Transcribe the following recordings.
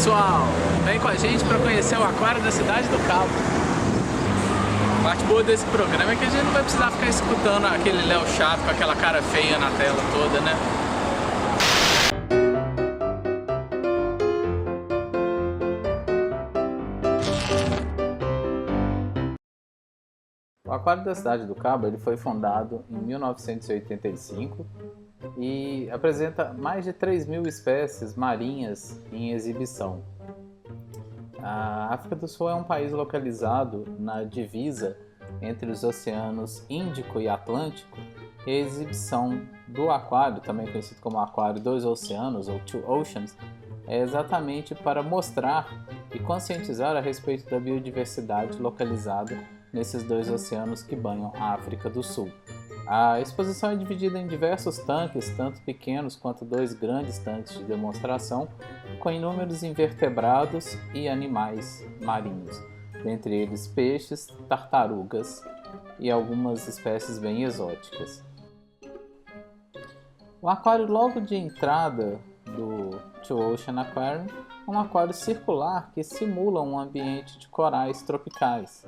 pessoal, vem com a gente para conhecer o aquário da Cidade do Cabo. A parte boa desse programa é que a gente não vai precisar ficar escutando aquele Léo chato com aquela cara feia na tela toda, né? O Aquário da Cidade do Cabo ele foi fundado em 1985 e apresenta mais de 3.000 espécies marinhas em exibição. A África do Sul é um país localizado na divisa entre os oceanos Índico e Atlântico, e a exibição do aquário, também conhecido como Aquário dos Oceanos ou Two Oceans, é exatamente para mostrar e conscientizar a respeito da biodiversidade localizada nesses dois oceanos que banham a África do Sul. A exposição é dividida em diversos tanques, tanto pequenos quanto dois grandes tanques de demonstração, com inúmeros invertebrados e animais marinhos, dentre eles peixes, tartarugas e algumas espécies bem exóticas. O aquário logo de entrada do Two Ocean Aquarium é um aquário circular que simula um ambiente de corais tropicais,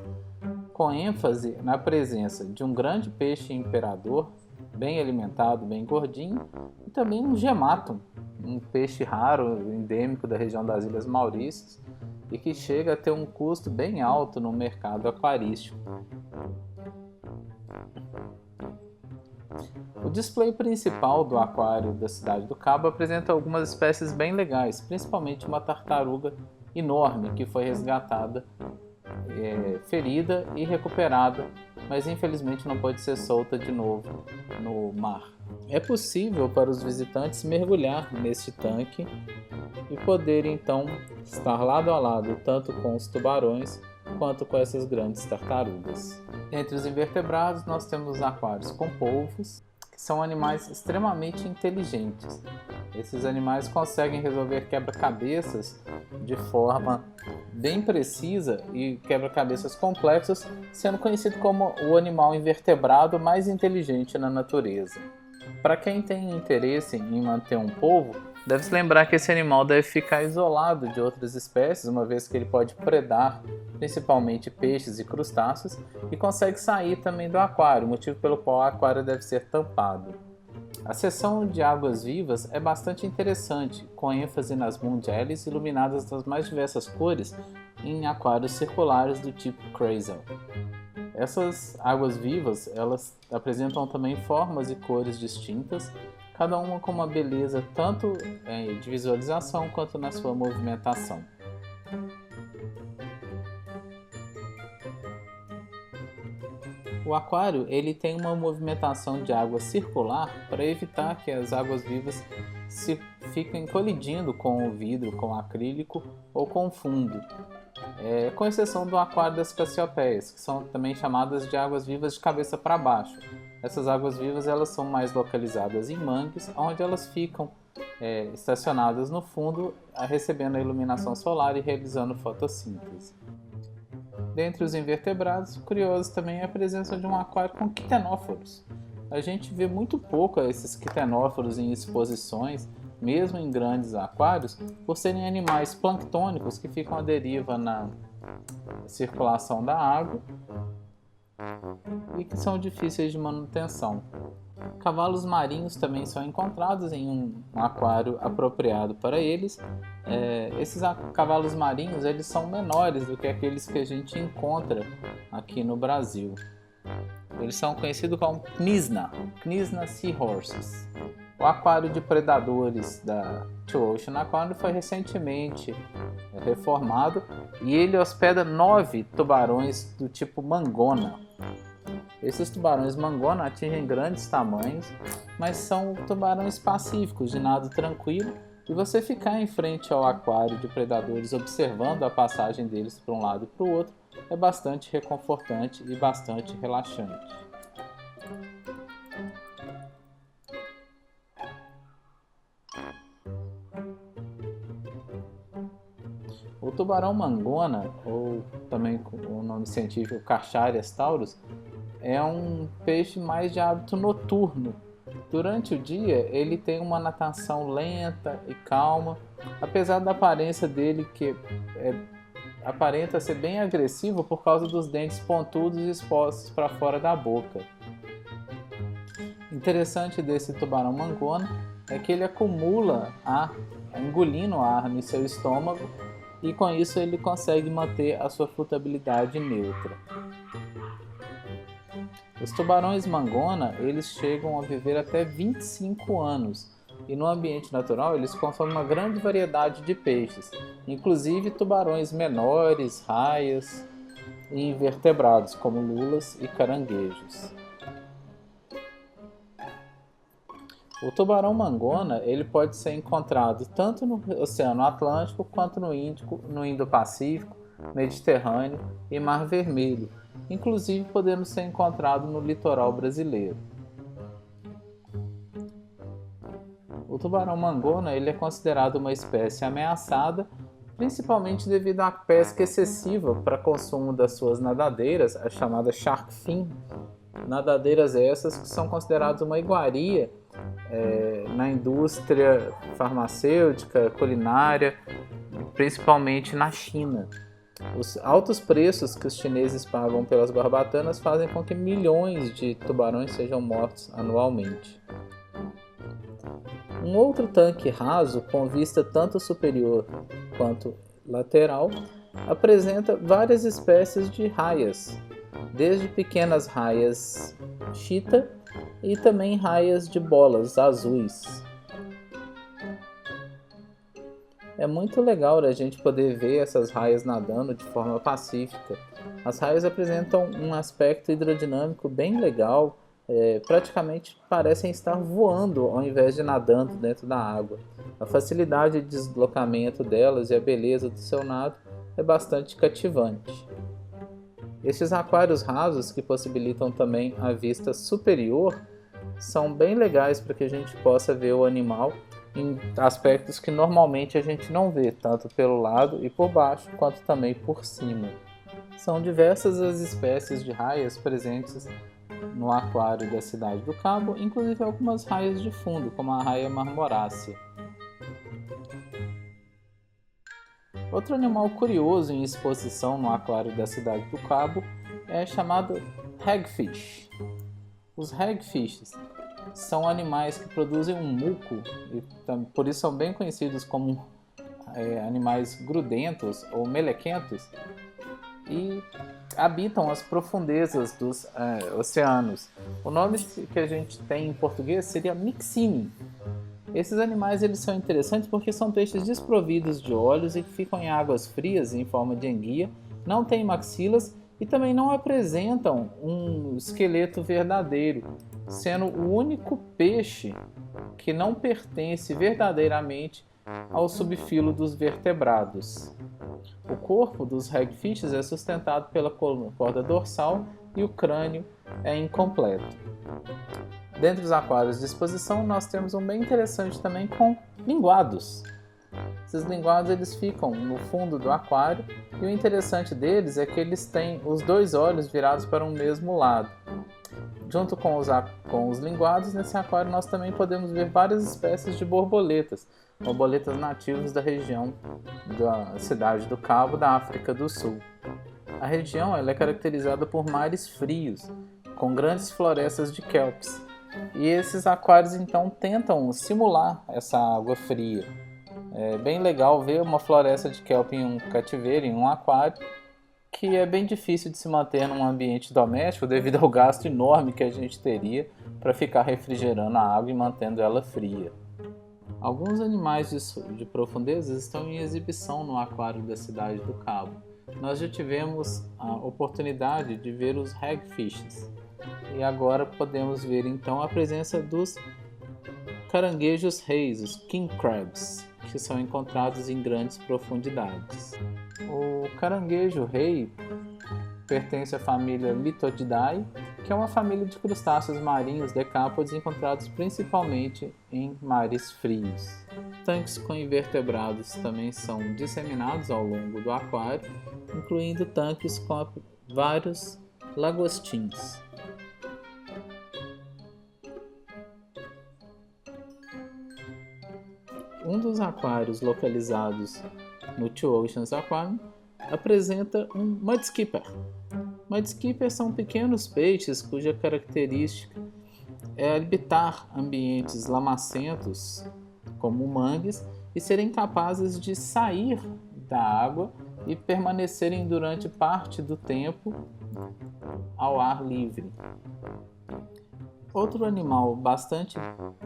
com ênfase na presença de um grande peixe imperador, bem alimentado, bem gordinho, e também um gemátum, um peixe raro, endêmico da região das Ilhas Maurícias, e que chega a ter um custo bem alto no mercado aquarístico. O display principal do aquário da Cidade do Cabo apresenta algumas espécies bem legais, principalmente uma tartaruga enorme que foi resgatada, ferida e recuperada, mas infelizmente não pode ser solta de novo no mar. É possível para os visitantes mergulhar neste tanque e poder então estar lado a lado tanto com os tubarões quanto com essas grandes tartarugas. Entre os invertebrados nós temos aquários com polvos, que são animais extremamente inteligentes. Esses animais conseguem resolver quebra-cabeças de forma bem precisa e quebra-cabeças complexos, sendo conhecido como o animal invertebrado mais inteligente na natureza. Para quem tem interesse em manter um polvo, deve-se lembrar que esse animal deve ficar isolado de outras espécies, uma vez que ele pode predar principalmente peixes e crustáceos e consegue sair também do aquário, motivo pelo qual o aquário deve ser tampado. A seção de águas vivas é bastante interessante, com ênfase nas Mungelis iluminadas das mais diversas cores em aquários circulares do tipo Crazel. Essas águas vivas elas apresentam também formas e cores distintas, cada uma com uma beleza tanto de visualização quanto na sua movimentação. O aquário ele tem uma movimentação de água circular para evitar que as águas vivas fiquem colidindo com o vidro, com o acrílico ou com o fundo, com exceção do aquário das Cassiopeias, que são também chamadas de águas vivas de cabeça para baixo. Essas águas vivas elas são mais localizadas em mangues, onde elas ficam estacionadas no fundo, recebendo a iluminação solar e realizando fotossíntese. Dentre os invertebrados, curioso também é a presença de um aquário com quitenóforos. A gente vê muito pouco esses quitenóforos em exposições, mesmo em grandes aquários, por serem animais planctônicos que ficam à deriva na circulação da água e que são difíceis de manutenção. Cavalos marinhos também são encontrados em um aquário apropriado para eles. Esses cavalos marinhos eles são menores do que aqueles que a gente encontra aqui no Brasil. Eles são conhecidos como Knizna Seahorses. O aquário de predadores da Two Ocean Aquarium foi recentemente reformado e ele hospeda 9 tubarões do tipo Mangona. Esses tubarões Mangona atingem grandes tamanhos, mas são tubarões pacíficos, de nado tranquilo, e você ficar em frente ao aquário de predadores observando a passagem deles para um lado e para o outro é bastante reconfortante e bastante relaxante. O tubarão Mangona, ou também com o nome científico Carcharias taurus, é um peixe mais de hábito noturno Durante o dia, ele tem uma natação lenta e calma, apesar da aparência dele que aparenta ser bem agressivo por causa dos dentes pontudos expostos para fora da boca. Interessante desse tubarão-mangona é que ele acumula ar, engolindo ar no seu estômago, e com isso ele consegue manter a sua flutabilidade neutra. Os tubarões-mangona, eles chegam a viver até 25 anos, e no ambiente natural eles consomem uma grande variedade de peixes, inclusive tubarões menores, raias e invertebrados, como lulas e caranguejos. O tubarão-mangona ele pode ser encontrado tanto no Oceano Atlântico quanto no Índico, no Indo-Pacífico, Mediterrâneo e Mar Vermelho, inclusive podendo ser encontrado no litoral brasileiro. O tubarão-mangona ele é considerado uma espécie ameaçada, principalmente devido à pesca excessiva para consumo das suas nadadeiras, as chamadas shark fin. Nadadeiras essas que são consideradas uma iguaria na indústria farmacêutica, culinária, principalmente na China. Os altos preços que os chineses pagam pelas barbatanas fazem com que milhões de tubarões sejam mortos anualmente. Um outro tanque raso, com vista tanto superior quanto lateral, apresenta várias espécies de raias, desde pequenas raias chita e também raias de bolas azuis. É muito legal a gente poder ver essas raias nadando de forma pacífica. As raias apresentam um aspecto hidrodinâmico bem legal, praticamente parecem estar voando ao invés de nadando dentro da água. A facilidade de deslocamento delas e a beleza do seu nado é bastante cativante. Estes aquários rasos, que possibilitam também a vista superior, são bem legais para que a gente possa ver o animal em aspectos que normalmente a gente não vê, tanto pelo lado e por baixo, quanto também por cima. São diversas as espécies de raias presentes no aquário da Cidade do Cabo, inclusive algumas raias de fundo, como a raia marmorácea. Outro animal curioso em exposição no aquário da Cidade do Cabo é chamado hagfish. Os hagfishes são animais que produzem um muco, e por isso são bem conhecidos como animais grudentos ou melequentos, e habitam as profundezas dos oceanos. O nome que a gente tem em português seria mixini. Esses animais eles são interessantes porque são peixes desprovidos de olhos e que ficam em águas frias em forma de enguia, não têm maxilas e também não apresentam um esqueleto verdadeiro, sendo o único peixe que não pertence verdadeiramente ao subfilo dos vertebrados. O corpo dos hagfishes é sustentado pela corda dorsal e o crânio é incompleto. Dentre os aquários de exposição, nós temos um bem interessante também com linguados. Esses linguados eles ficam no fundo do aquário e o interessante deles é que eles têm os dois olhos virados para um mesmo lado. Junto com os linguados, nesse aquário nós também podemos ver várias espécies de borboletas nativas da região da Cidade do Cabo, da África do Sul. A região ela é caracterizada por mares frios, com grandes florestas de kelps. E esses aquários então tentam simular essa água fria. É bem legal ver uma floresta de kelp em um cativeiro, em um aquário, que é bem difícil de se manter num ambiente doméstico devido ao gasto enorme que a gente teria para ficar refrigerando a água e mantendo ela fria. Alguns animais de profundezas estão em exibição no aquário da Cidade do Cabo. Nós já tivemos a oportunidade de ver os hagfishes. E agora podemos ver então a presença dos caranguejos reis, os king crabs, que são encontrados em grandes profundidades. O caranguejo rei pertence à família Litodidae, que é uma família de crustáceos marinhos decápodes encontrados principalmente em mares frios. Tanques com invertebrados também são disseminados ao longo do aquário, incluindo tanques com vários lagostins. Um dos aquários localizados no Two Oceans Aquarium apresenta um mudskipper. Mudskippers são pequenos peixes cuja característica é habitar ambientes lamacentos, como mangues, e serem capazes de sair da água e permanecerem durante parte do tempo ao ar livre. Outro animal bastante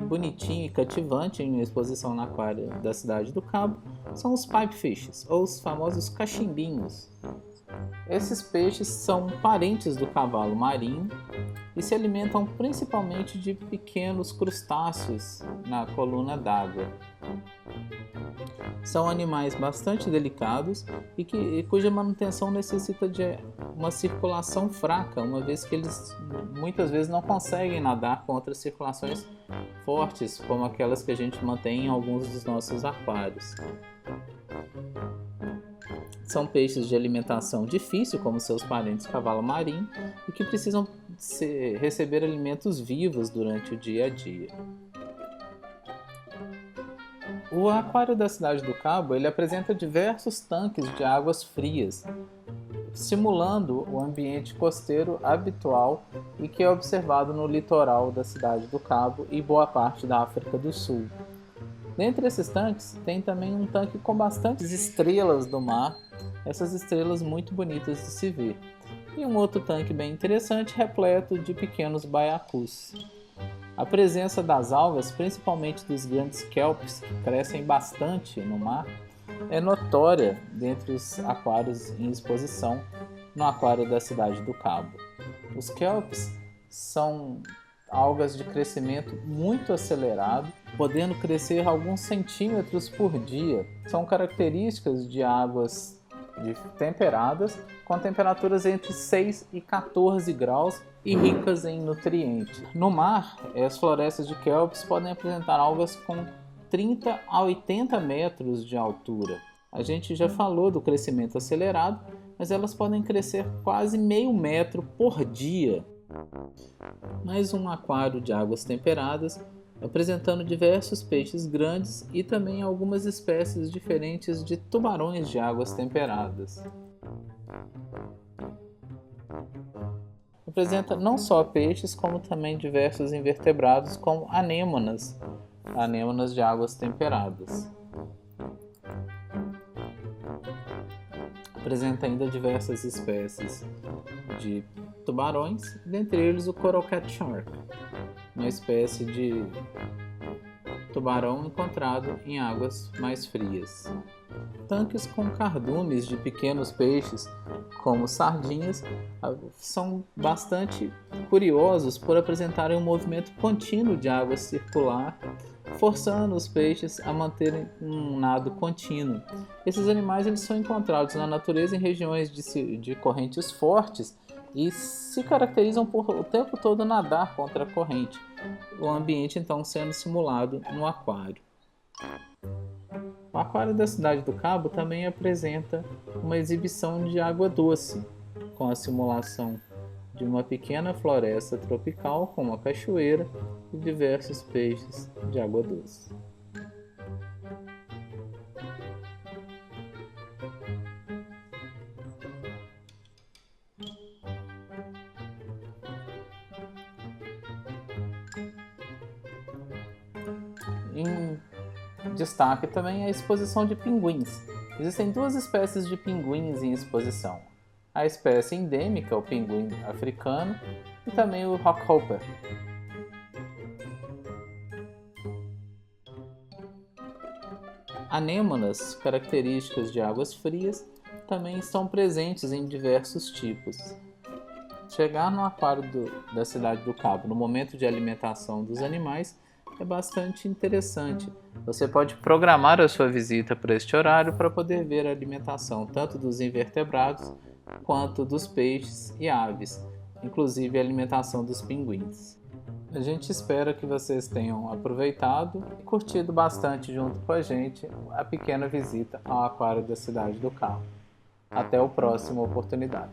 bonitinho e cativante em exposição na aquário da Cidade do Cabo são os pipefishes, ou os famosos cachimbinhos. Esses peixes são parentes do cavalo marinho e se alimentam principalmente de pequenos crustáceos na coluna d'água. São animais bastante delicados e cuja manutenção necessita de uma circulação fraca, uma vez que eles muitas vezes não conseguem nadar contra circulações fortes, como aquelas que a gente mantém em alguns dos nossos aquários. São peixes de alimentação difícil, como seus parentes cavalo marinho, e que precisam receber alimentos vivos durante o dia a dia. O aquário da Cidade do Cabo ele apresenta diversos tanques de águas frias, simulando o ambiente costeiro habitual e que é observado no litoral da Cidade do Cabo e boa parte da África do Sul. Dentre esses tanques, tem também um tanque com bastantes estrelas do mar, essas estrelas muito bonitas de se ver. E um outro tanque bem interessante, repleto de pequenos baiacus. A presença das algas, principalmente dos grandes kelps, que crescem bastante no mar, é notória dentre os aquários em exposição no aquário da Cidade do Cabo. Os kelps são algas de crescimento muito acelerado, podendo crescer alguns centímetros por dia. São características de águas temperadas, com temperaturas entre 6 e 14 graus e ricas em nutrientes. No mar, as florestas de kelps podem apresentar algas com 30 a 80 metros de altura. A gente já falou do crescimento acelerado, mas elas podem crescer quase meio metro por dia. Mais um aquário de águas temperadas, apresentando diversos peixes grandes e também algumas espécies diferentes de tubarões de águas temperadas. Apresenta não só peixes, como também diversos invertebrados, como anêmonas de águas temperadas. Apresenta ainda diversas espécies de tubarões, dentre eles o coral cat shark, uma espécie de tubarão encontrado em águas mais frias. Tanques com cardumes de pequenos peixes, como sardinhas, são bastante curiosos por apresentarem um movimento contínuo de água circular, forçando os peixes a manterem um nado contínuo. Esses animais eles são encontrados na natureza em regiões de correntes fortes e se caracterizam por o tempo todo nadar contra a corrente, o ambiente então sendo simulado no aquário. O aquário da Cidade do Cabo também apresenta uma exibição de água doce, com a simulação de uma pequena floresta tropical com uma cachoeira e diversos peixes de água doce. Em destaque também a exposição de pinguins. Existem duas espécies de pinguins em exposição. A espécie endêmica, o pinguim africano, e também o rockhopper. Anêmonas, características de águas frias, também estão presentes em diversos tipos. Chegar no aquário da Cidade do Cabo no momento de alimentação dos animais é bastante interessante. Você pode programar a sua visita para este horário para poder ver a alimentação tanto dos invertebrados quanto dos peixes e aves, inclusive a alimentação dos pinguins. A gente espera que vocês tenham aproveitado e curtido bastante junto com a gente a pequena visita ao aquário da Cidade do Cabo. Até a próxima oportunidade.